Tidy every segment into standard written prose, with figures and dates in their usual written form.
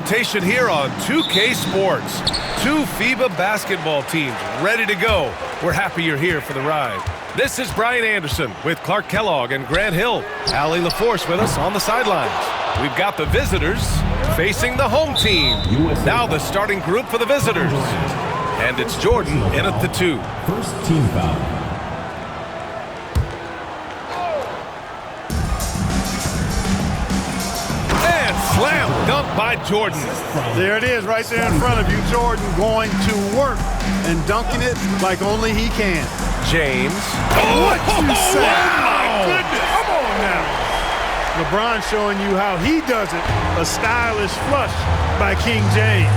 rotation here on 2K Sports. Two FIBA basketball teams ready to go. We're happy you're here for the ride. This is Brian Anderson with Clark Kellogg and Grant Hill. Allie LaForce with us on the sidelines. We've got the visitors facing the home team. Now the starting group for the visitors. And it's Jordan in at the 2. First team foul. Slam dunk by Jordan. There it is right there in front of you. Jordan going to work and dunking it like only he can. James. What you say? Wow. My goodness. Come on now. LeBron showing you how he does it. A stylish flush by King James.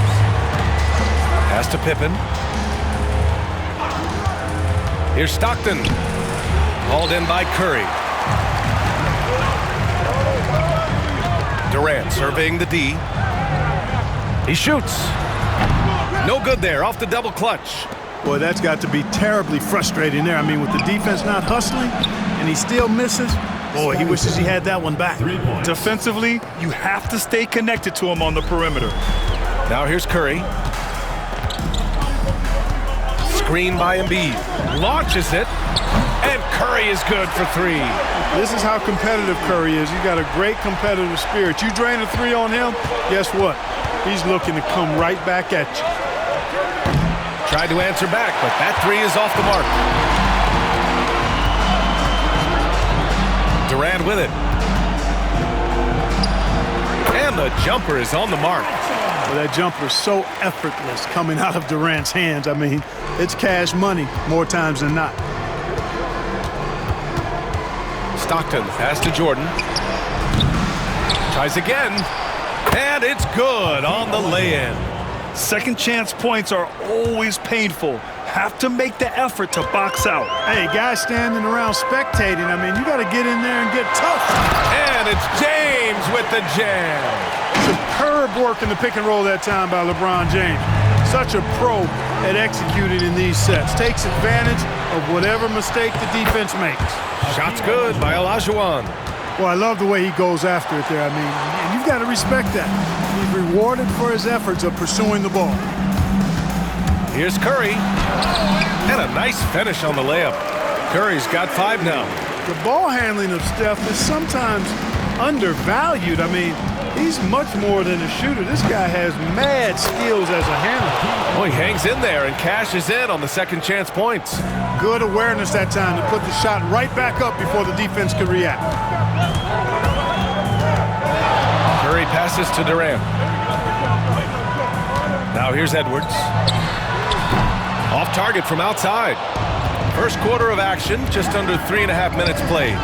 Pass to Pippen. Here's Stockton. Hauled in by Curry. Durant surveying the D. He shoots. No good there, off the double clutch. Boy, that's got to be terribly frustrating there. I mean, with the defense not hustling and he still misses, boy, he wishes he had that one back. Defensively, you have to stay connected to him on the perimeter. Now here's Curry. Screen by Embiid. Launches it. And Curry is good for 3. This is how competitive Curry is. He's got a great competitive spirit. You drain a 3 on him, guess what? He's looking to come right back at you. Tried to answer back, but that 3 is off the mark. Durant with it. And the jumper is on the mark. Well, that jumper is so effortless coming out of Durant's hands. I mean, it's cash money more times than not. Stockton, pass to Jordan. Tries again. And it's good on the lay-in. Second chance points are always painful. Have to make the effort to box out. Hey, guys standing around spectating, I mean, you got to get in there and get tough. And it's James with the jam. Superb work in the pick and roll that time by LeBron James. Such a pro at executing in these sets. Takes advantage of whatever mistake the defense makes. Shot's good by Olajuwon. Well, I love the way he goes after it there. I mean, and you've got to respect that. He's rewarded for his efforts of pursuing the ball. Here's Curry. And a nice finish on the layup. Curry's got 5 now. The ball handling of Steph is sometimes undervalued. I mean, he's much more than a shooter. This guy has mad skills as a handler. Oh, he hangs in there and cashes in on the second chance points. Good awareness that time to put the shot right back up before the defense could react. Curry passes to Durant. Now here's Edwards. Off target from outside. First quarter of action, just under 3.5 minutes played.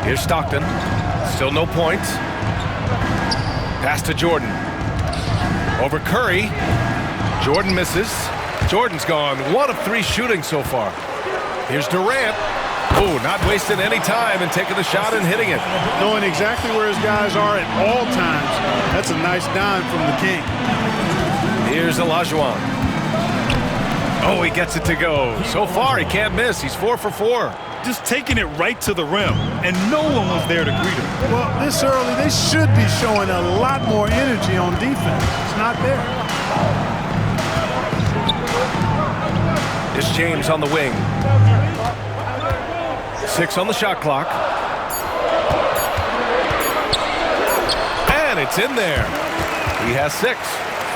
Here's Stockton. Still no points. Pass to Jordan. Over Curry. Jordan misses. Jordan's gone 1 of 3 shooting so far. Here's Durant. Oh, not wasting any time and taking the shot and hitting it. Knowing exactly where his guys are at all times. That's a nice dime from the king. Here's Olajuwon. Oh, he gets it to go. So far, he can't miss. He's 4 for 4. Just taking it right to the rim, and no one was there to greet him. Well, this early, they should be showing a lot more energy on defense. It's not there. It's James on the wing. 6 on the shot clock. And it's in there. He has 6.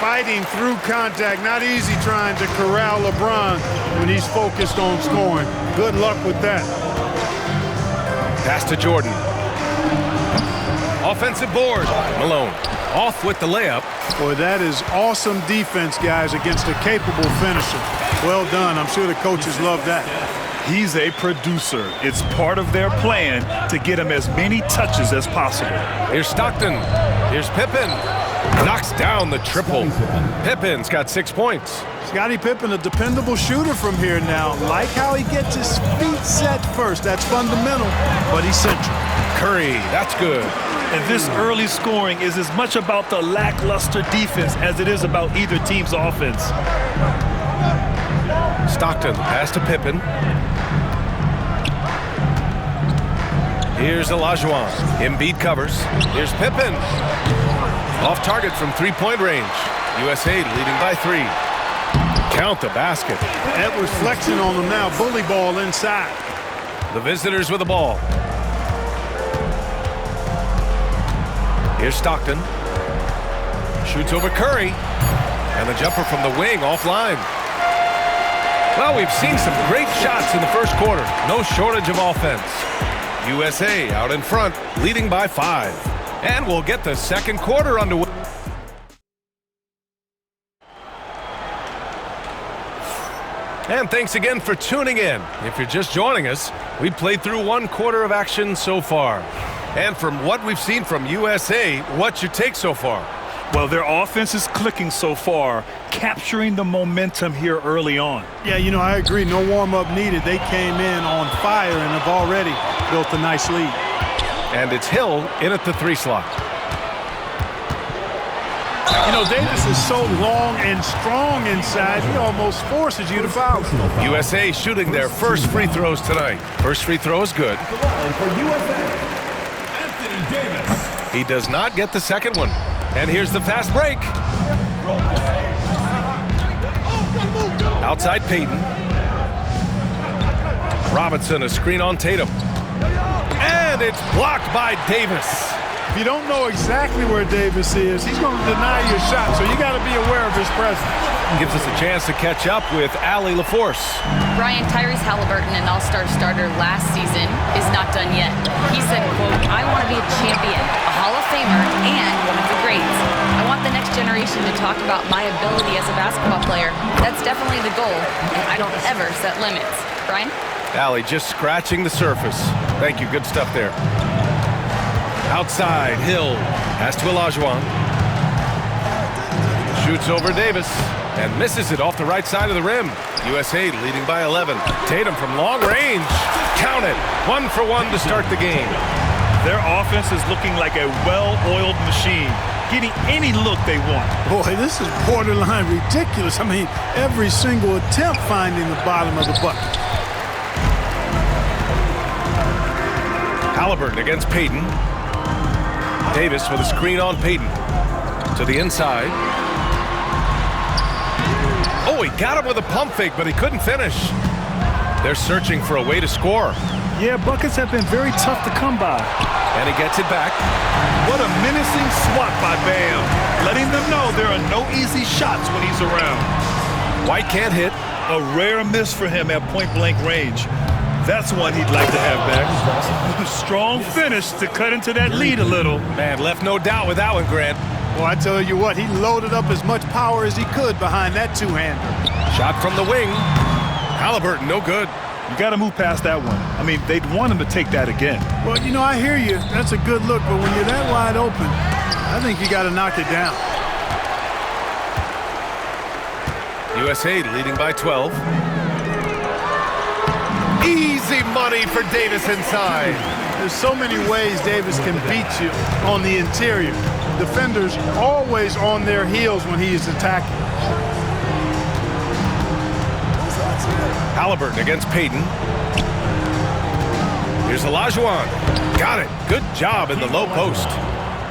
Fighting through contact. Not easy trying to corral LeBron when he's focused on scoring. Good luck with that. Pass to Jordan. Offensive board. Malone off with the layup. Boy, that is awesome defense, guys, against a capable finisher. Well done. I'm sure the coaches love that. He's a producer. It's part of their plan to get him as many touches as possible. Here's Stockton. Here's Pippen. Knocks down the triple. Pippen's got 6 points. Scottie Pippen, a dependable shooter from here now. Like how he gets his feet set first. That's fundamental, but he's central. Curry, that's good. And this early scoring is as much about the lackluster defense as it is about either team's offense. Stockton, pass to Pippen. Here's Olajuwon. Embiid covers. Here's Pippen. Off target from three-point range. USA leading by 3. Count the basket. That reflection on them now. Bully ball inside. The visitors with the ball. Here's Stockton. Shoots over Curry. And the jumper from the wing offline. Well, we've seen some great shots in the first quarter. No shortage of offense. USA out in front, leading by 5. And we'll get the second quarter underway. And thanks again for tuning in. If you're just joining us, we've played through one quarter of action so far. And from what we've seen from USA, what's your take so far? Well, their offense is clicking so far, capturing the momentum here early on. Yeah, you know, I agree. No warm-up needed. They came in on fire and have already built a nice lead. And it's Hill in at the 3 slot. You know, Davis is so long and strong inside, he almost forces you to foul him. USA shooting their first free throws tonight. First free throw is good. He does not get the second one. And here's the fast break. Outside Payton. Robinson, a screen on Tatum. And it's blocked by Davis. If you don't know exactly where Davis is, he's going to deny your shot, so you got to be aware of his presence. Gives us a chance to catch up with Allie LaForce. Brian, Tyrese Halliburton, an all-star starter last season, is not done yet. He said, quote, "I want to be a champion, a Hall of Famer, and one of the greats. I want the next generation to talk about my ability as a basketball player. That's definitely the goal, and I don't ever set limits." Brian? Allie just scratching the surface. Thank you. Good stuff there. Outside, Hill. Pass to Olajuwon. Shoots over Davis. And misses it off the right side of the rim. USA leading by 11. Tatum from long range. Count it. 1 for 1 to start the game. Their offense is looking like a well-oiled machine, getting any look they want. Boy, this is borderline ridiculous. I mean, every single attempt finding the bottom of the bucket. Halliburton against Payton. Davis with a screen on Payton. To the inside. Oh, he got him with a pump fake, but he couldn't finish. They're searching for a way to score. Yeah, buckets have been very tough to come by. And he gets it back. What a menacing swat by Bam, letting them know there are no easy shots when he's around. White can't hit. A rare miss for him at point-blank range. That's one he'd like to have back. Strong finish to cut into that lead a little. Man, left no doubt with that one, Grant. Well, I tell you what, he loaded up as much power as he could behind that two-hander. Shot from the wing. Halliburton, no good. You got to move past that one. I mean, they'd want him to take that again. Well, you know, I hear you. That's a good look, but when you're that wide open, I think you got to knock it down. USA leading by 12. Easy money for Davis inside. There's so many ways Davis can beat you on the interior. Defenders always on their heels when he is attacking. Halliburton against Payton. Here's Olajuwon. Got it. Good job in the low post.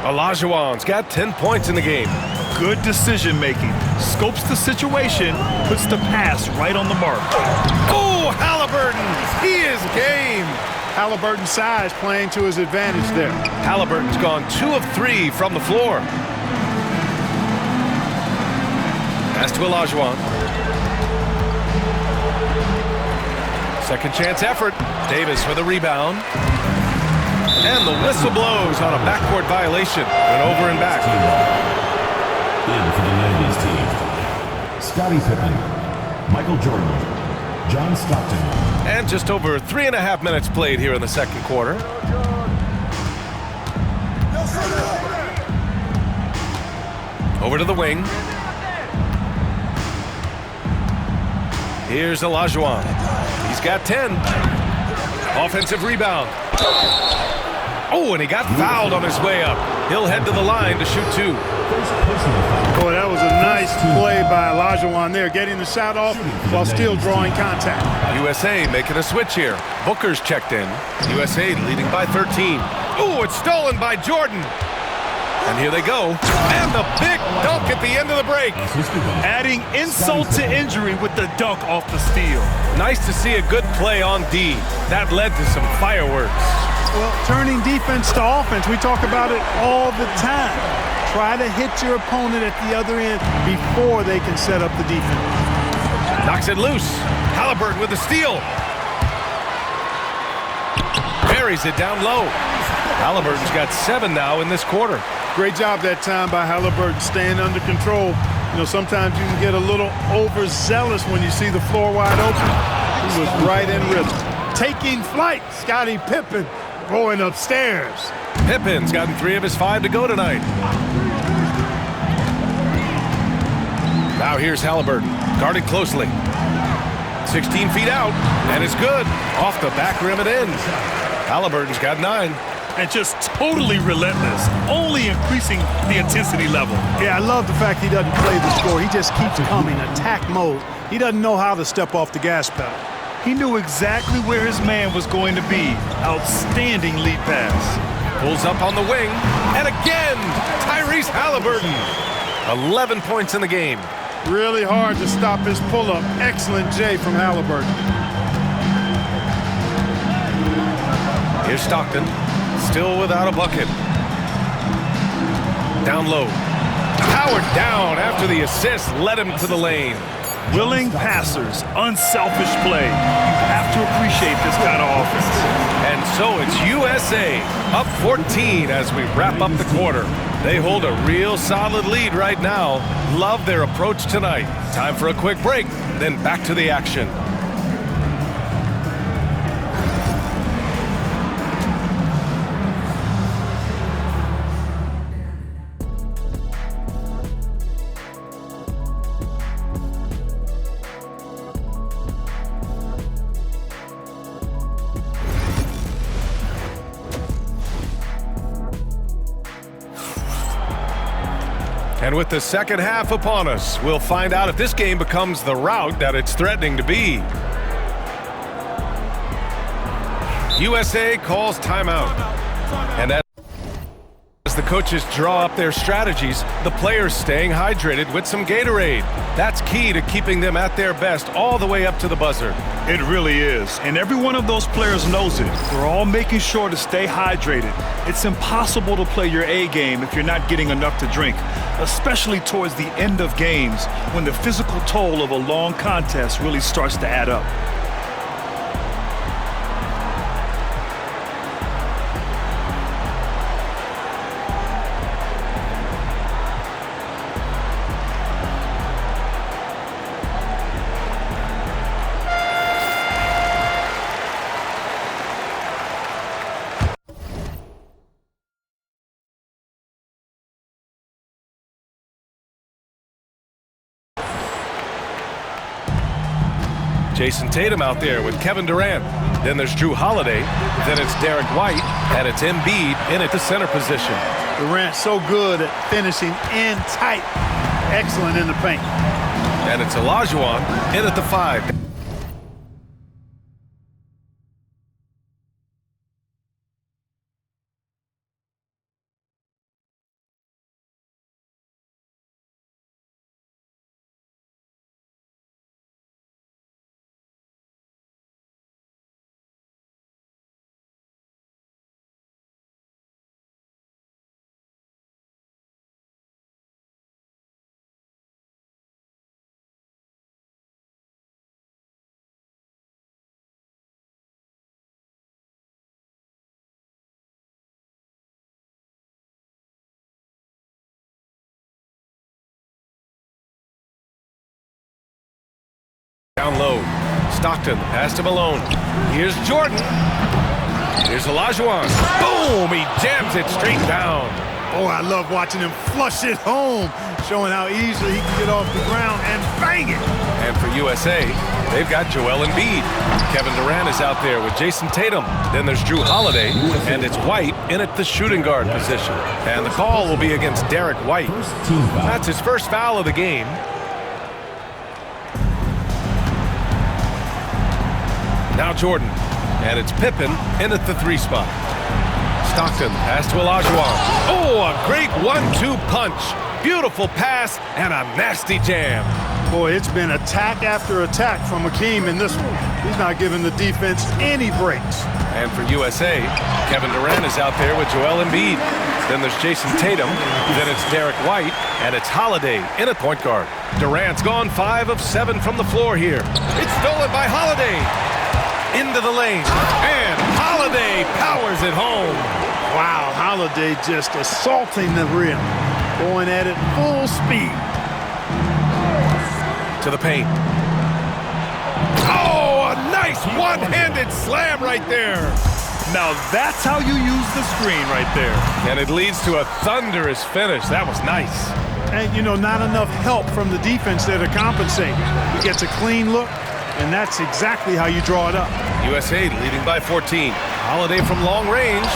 Olajuwon's got 10 points in the game. Good decision making. Scopes the situation, puts the pass right on the mark. Oh, Halliburton. He is game. Halliburton's size playing to his advantage there. Halliburton's gone 2 of 3 from the floor. Pass to Olajuwon. Second chance effort. Davis for the rebound. And the whistle blows on a backcourt violation. Went over and back. In for the 90s team, Scottie Pippen, Michael Jordan, John Stockton. And just over 3.5 minutes played here in the second quarter. Over to the wing. Here's Olajuwon. He's got 10. Offensive rebound. Oh, and he got fouled on his way up. He'll head to the line to shoot 2. Boy, that was a nice play by Olajuwon there, getting the shot off while still drawing contact. USA making a switch here. Booker's checked in. USA leading by 13. Ooh, it's stolen by Jordan. And here they go. And the big dunk at the end of the break. Adding insult to injury with the dunk off the steal. Nice to see a good play on D. That led to some fireworks. Well, turning defense to offense, we talk about it all the time. Try to hit your opponent at the other end before they can set up the defense. Knocks it loose. Haliburton with the steal. Buries it down low. Haliburton's got 7 now in this quarter. Great job that time by Haliburton, staying under control. You know, sometimes you can get a little overzealous when you see the floor wide open. He was right in rhythm. Taking flight, Scottie Pippen going upstairs. Pippen's gotten 3 of his 5 to go tonight. Now here's Haliburton, guarded closely. 16 feet out, and it's good. Off the back rim it ends. Haliburton's got 9. And just totally relentless, only increasing the intensity level. Yeah, I love the fact he doesn't play the score. He just keeps coming, attack mode. He doesn't know how to step off the gas pedal. He knew exactly where his man was going to be. Outstanding lead pass. Pulls up on the wing, and again, Tyrese Haliburton. 11 points in the game. Really hard to stop his pull-up. Excellent J from Haliburton. Here's Stockton. Still without a bucket. Down low. Powered down after the assist led him to the lane. Willing passers, unselfish play. You have to appreciate this kind of offense. And so it's USA up 14 as we wrap up the quarter. They hold a real solid lead right now. Love their approach tonight. Time for a quick break, then back to the action. And with the second half upon us, we'll find out if this game becomes the rout that it's threatening to be. USA calls timeout. And as the coaches draw up their strategies, the players staying hydrated with some Gatorade. That's key to keeping them at their best all the way up to the buzzer. It really is. And every one of those players knows it. They're all making sure to stay hydrated. It's impossible to play your A game if you're not getting enough to drink, especially towards the end of games when the physical toll of a long contest really starts to add up. Jason Tatum out there with Kevin Durant. Then there's Drew Holiday. Then it's Derek White. And it's Embiid in at the center position. Durant so good at finishing in tight. Excellent in the paint. And it's Olajuwon in at the 5. Down low. Stockton, pass to Malone. Here's Jordan. Here's Olajuwon. Boom! He jams it straight down. Oh, I love watching him flush it home, showing how easily he can get off the ground and bang it. And for USA, they've got Joel Embiid. Kevin Durant is out there with Jason Tatum. Then there's Drew Holiday, and it's White in at the shooting guard position. And the call will be against Derek White. That's his first foul of the game. Now Jordan, and it's Pippen in at the 3 spot. Stockton pass to Olajuwon. Oh, a great 1-2 punch. Beautiful pass and a nasty jam. Boy, it's been attack after attack from Hakeem in this one. He's not giving the defense any breaks. And for USA, Kevin Durant is out there with Joel Embiid. Then there's Jason Tatum. Then it's Derek White. And it's Holiday in at point guard. Durant's gone 5 of 7 from the floor here. It's stolen by Holiday. Into the lane. And Holiday powers it home. Wow, Holiday just assaulting the rim. Going at it full speed. To the paint. Oh, a nice one-handed slam right there. Now that's how you use the screen right there. And it leads to a thunderous finish. That was nice. And, you know, not enough help from the defense there to compensate. He gets a clean look, and that's exactly how you draw it up. USA leading by 14. Holiday from long range.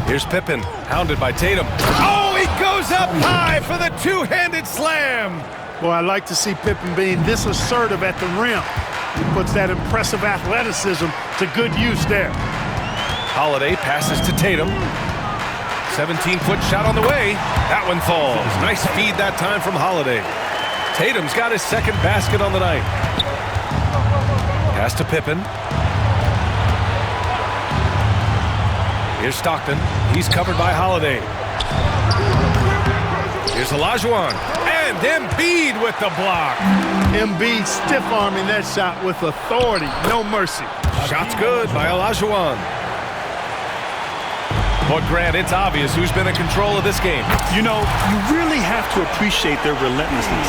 Here's Pippen, hounded by Tatum. Oh, he goes up high for the two-handed slam. Boy, I like to see Pippen being this assertive at the rim. He puts that impressive athleticism to good use there. Holiday passes to Tatum. 17-foot shot on the way. That one falls. Nice feed that time from Holiday. Tatum's got his second basket on the night. Pass to Pippen. Here's Stockton. He's covered by Holiday. Here's Olajuwon. And Embiid with the block. Embiid stiff-arming that shot with authority. No mercy. Shot's good by Olajuwon. But Grant, it's obvious who's been in control of this game. You know, you really have to appreciate their relentlessness.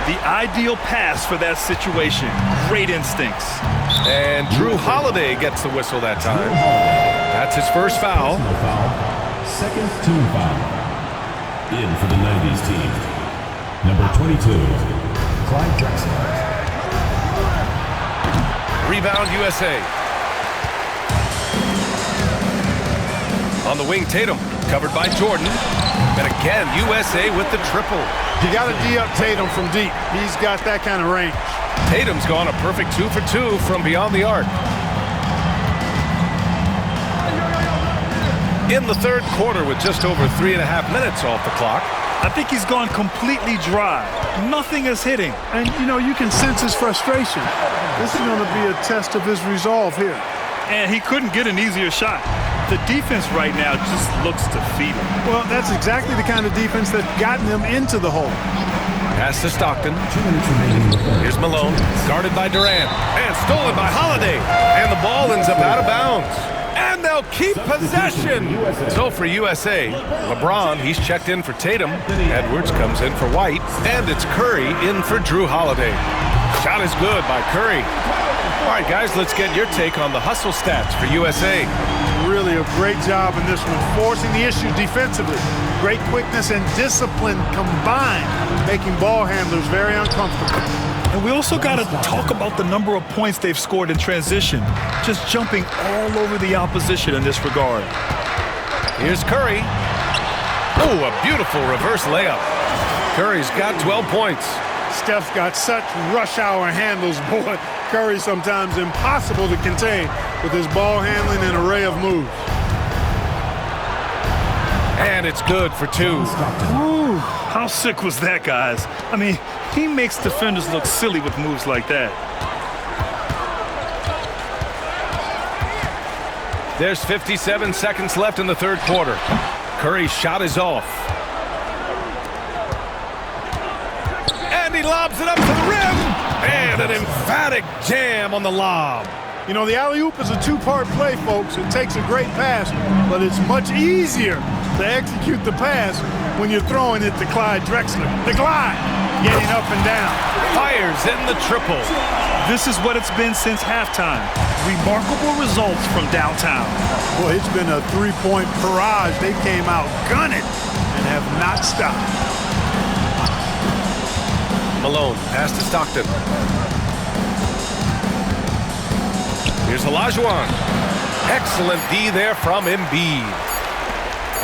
The ideal pass for that situation. Great instincts. And Drew Holiday gets the whistle that time. That's his first foul. Second team foul. In for the 90s team. Number 22, Clyde Drexler. Rebound USA. On the wing, Tatum, covered by Jordan. And again, USA with the triple. You got to D up Tatum from deep. He's got that kind of range. Tatum's gone a perfect 2 for 2 from beyond the arc. In the third quarter with just over 3.5 minutes off the clock. I think he's gone completely dry. Nothing is hitting. And, you know, you can sense his frustration. This is going to be a test of his resolve here. And he couldn't get an easier shot. The defense right now just looks defeated. Well, that's exactly the kind of defense that's gotten them into the hole. Pass to Stockton. Here's Malone, guarded by Durant, and stolen by Holiday. And the ball ends up out of bounds. And they'll keep possession. So for USA, LeBron, he's checked in for Tatum. Edwards comes in for White. And it's Curry in for Drew Holiday. Shot is good by Curry. All right, guys, let's get your take on the hustle stats for USA. Really a great job in this one, forcing the issue defensively. Great quickness and discipline combined, making ball handlers very uncomfortable. And we also got to talk about the number of points they've scored in transition, just jumping all over the opposition in this regard. Here's Curry. Oh, a beautiful reverse layup. Curry's got 12 points. Steph's got such rush hour handles, boy. Curry sometimes impossible to contain with his ball handling and array of moves. And it's good for 2. Ooh, how sick was that, guys? I mean, he makes defenders look silly with moves like that. There's 57 seconds left in the third quarter. Curry's shot is off. And he lobs it up to the rim. And an emphatic jam on the lob. You know, the alley-oop is a two-part play, folks. It takes a great pass, but it's much easier to execute the pass when you're throwing it to Clyde Drexler. The glide. getting up and down. Fires in the triple. This is what it's been since halftime. Remarkable results from downtown. Boy, it's been a three-point barrage. They came out gunning and have not stopped. Malone, pass to Stockton. Here's Olajuwon. Excellent D there from Embiid.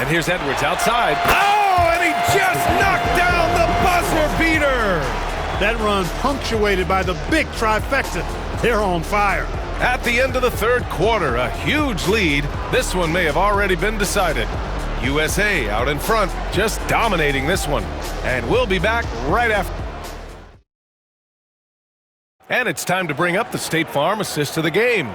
And here's Edwards outside. Oh, and he just knocked down the buzzer beater. That run punctuated by the big trifecta. They're on fire. At the end of the third quarter, a huge lead. This one may have already been decided. USA out in front, just dominating this one. And we'll be back right after. And it's time to bring up the State Farm assist of the game.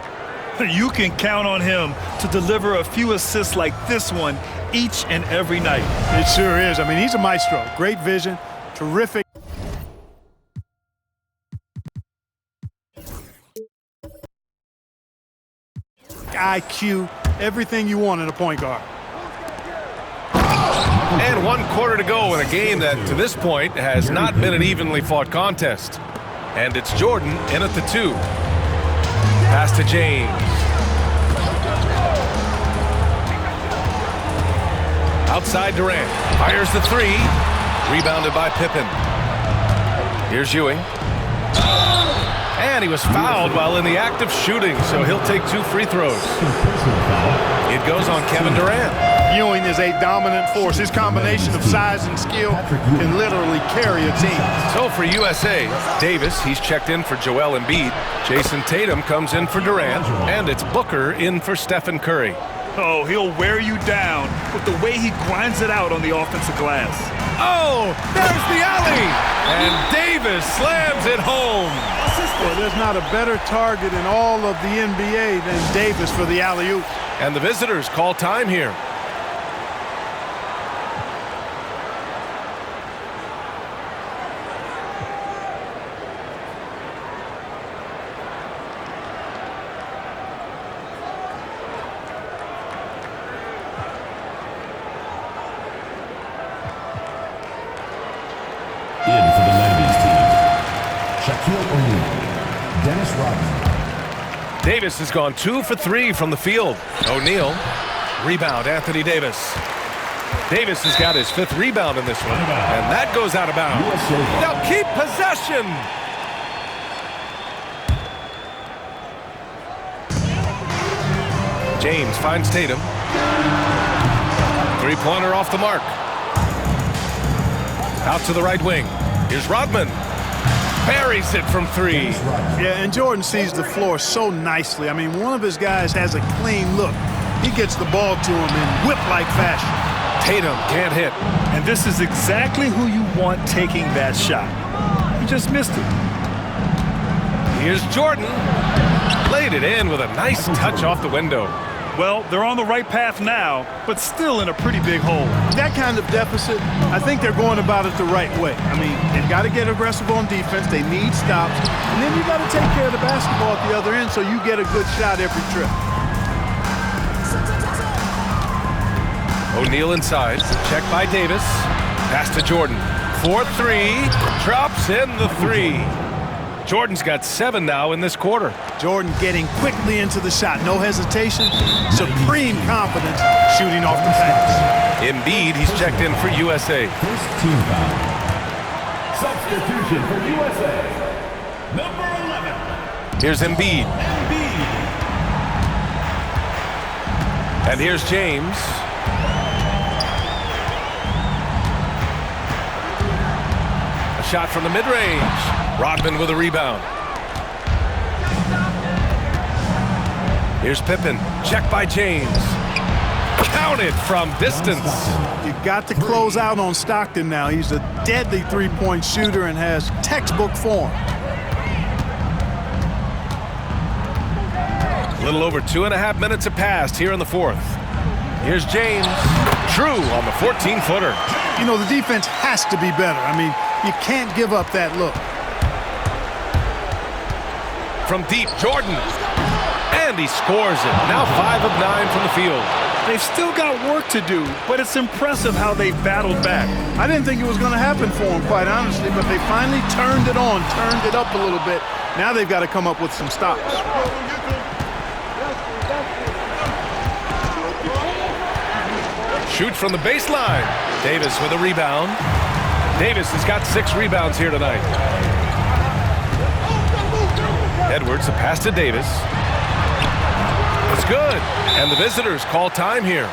You can count on him to deliver a few assists like this one each and every night. It sure is. I mean, he's a maestro. Great vision, terrific. IQ, everything you want in a point guard. And 1 quarter to go in a game that, to this point, has not been an evenly fought contest. And it's Jordan in at the 2. Pass to James. Outside Durant. Fires the 3. Rebounded by Pippen. Here's Ewing. And he was fouled while in the act of shooting, so he'll take 2 free throws. It goes on Kevin Durant. Ewing is a dominant force. His combination of size and skill can literally carry a team. So for USA, Davis, he's checked in for Joel Embiid. Jason Tatum comes in for Durant. And it's Booker in for Stephen Curry. Oh, he'll wear you down with the way he grinds it out on the offensive glass. Oh, there's the alley! And Davis slams it home. Well, there's not a better target in all of the NBA than Davis for the alley-oop. And the visitors call time here. In for the 90s team, Shaquille O'Neal, Dennis Rodman. Davis has gone 2 for 3 from the field. O'Neal, rebound, Anthony Davis. Davis has got his 5th rebound in this one, and that goes out of bounds. They'll keep possession. James finds Tatum. 3-pointer off the mark. Out to the right wing. Here's Rodman. Buries it from 3. Yeah, and Jordan sees the floor so nicely. I mean, one of his guys has a clean look. He gets the ball to him in whip-like fashion. Tatum can't hit. And this is exactly who you want taking that shot. He just missed it. Here's Jordan. Laid it in with a nice touch off the window. Well, they're on the right path now, but still in a pretty big hole. That kind of deficit, I think they're going about it the right way. I mean, they've got to get aggressive on defense. They need stops. And then you got to take care of the basketball at the other end so you get a good shot every trip. O'Neal inside. Check by Davis. Pass to Jordan. 4-3. Drops in the 3. Jordan's got 7 now in this quarter. Jordan getting quickly into the shot. No hesitation. Supreme confidence shooting off the pass. Embiid, he's checked in for USA. First team foul. Substitution for USA. Number 11. Here's Embiid. And here's James. A shot from the mid-range. Rodman with a rebound. Here's Pippen. Check by James. Counted from distance. You got to close out on Stockton now. He's a deadly three-point shooter and has textbook form. A little over 2.5 minutes have passed here in the 4th. Here's James. True on the 14-footer. You know, the defense has to be better. I mean, you can't give up that look. From deep, Jordan. And he scores it. Now 5 of 9 from the field. They've still got work to do, but it's impressive how they battled back. I didn't think it was going to happen for them, quite honestly, but they finally turned it on, turned it up a little bit. Now they've got to come up with some stops. Shoot from the baseline. Davis with a rebound. Davis has got 6 rebounds here tonight. Edwards, a pass to Davis. It's good. And the visitors call time here.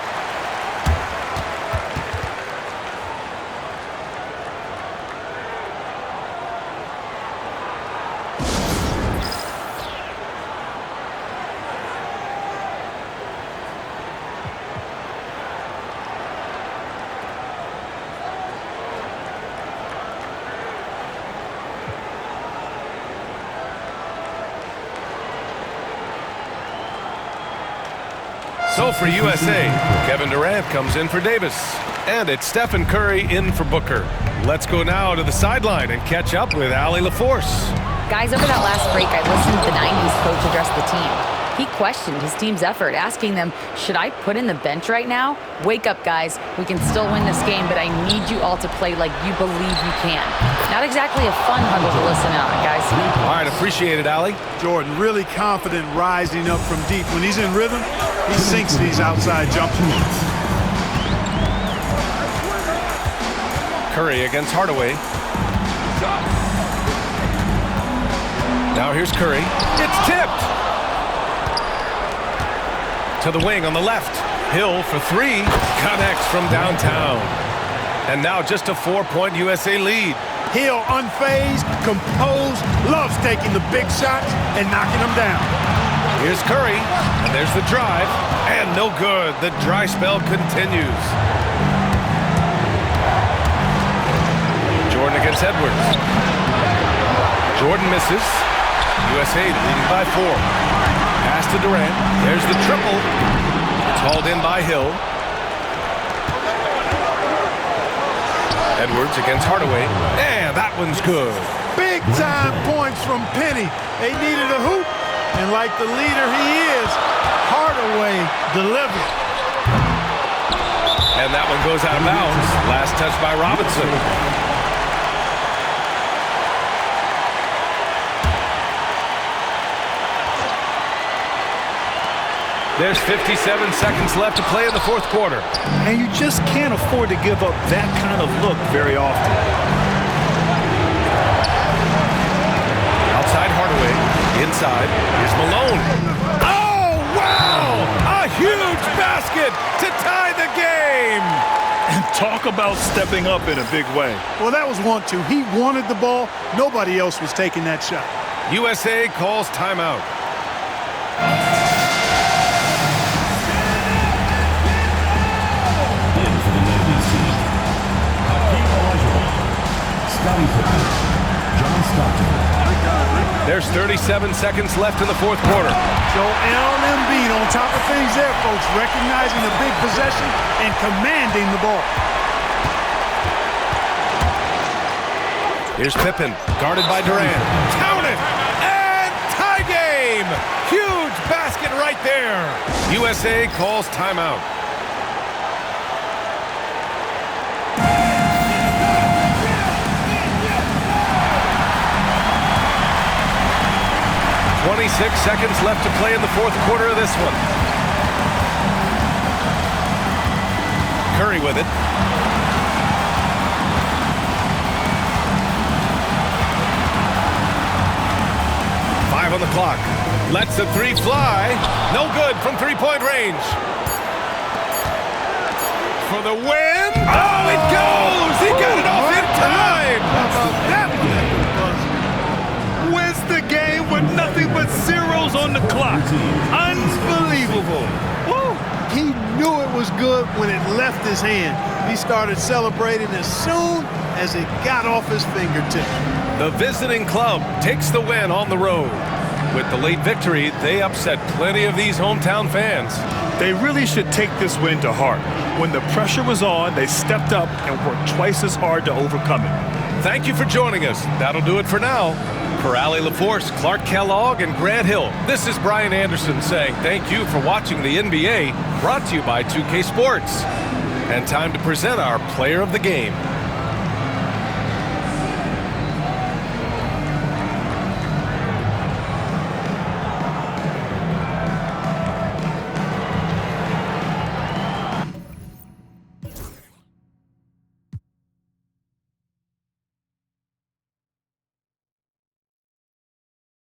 So for USA, Kevin Durant comes in for Davis. And it's Stephen Curry in for Booker. Let's go now to the sideline and catch up with Allie LaForce. Guys, over that last break, I listened to the 90s coach address the team. He questioned his team's effort, asking them, should I put in the bench right now? Wake up, guys. We can still win this game, but I need you all to play like you believe you can. Not exactly a fun huddle to listen on, guys. All right, appreciate it, Allie. Jordan really confident rising up from deep. When he's in rhythm, he sinks these outside jumpers. Curry against Hardaway. Now here's Curry. It's tipped. To the wing on the left. Hill for 3. Connects from downtown. And now just a 4-point USA lead. Hill unfazed, composed, loves taking the big shots and knocking them down. Here's Curry, and there's the drive, and no good. The dry spell continues. Jordan against Edwards. Jordan misses. USA leading by 4. Pass to Durant. There's the triple. It's hauled in by Hill. Edwards against Hardaway. And that one's good. Big time points from Penny. They needed a hoop. And like the leader he is, Hardaway delivered. And that one goes out of bounds. Last touch by Robinson. There's 57 seconds left to play in the 4th quarter. And you just can't afford to give up that kind of look very often. Outside Hardaway. Inside is Malone. Oh, wow! A huge basket to tie the game! And talk about stepping up in a big way. Well, that was 1-2. He wanted the ball. Nobody else was taking that shot. USA calls timeout. Scottie Pippen, John Stockton. There's 37 seconds left in the 4th quarter. Joel Embiid on top of things there, folks, recognizing the big possession and commanding the ball. Here's Pippen, guarded by Durant. Count it! And tie game! Huge basket right there. USA calls timeout. Six seconds left to play in the 4th quarter of this one. Curry with it. Five on the clock. Lets the 3 fly. No good from 3-point range. For the win. Oh, it goes! He got it off in time! How about that one? Wins the game with nothing but zeros on the clock. Unbelievable. Woo! He knew it was good when it left his hand. He started celebrating as soon as it got off his fingertip. The visiting club takes the win on the road. With the late victory, they upset plenty of these hometown fans. They really should take this win to heart. When the pressure was on, they stepped up and worked twice as hard to overcome it. Thank you for joining us. That'll do it for now. For Allie LaForce, Clark Kellogg, and Grant Hill, this is Brian Anderson saying thank you for watching the NBA, brought to you by 2K Sports. And time to present our player of the game.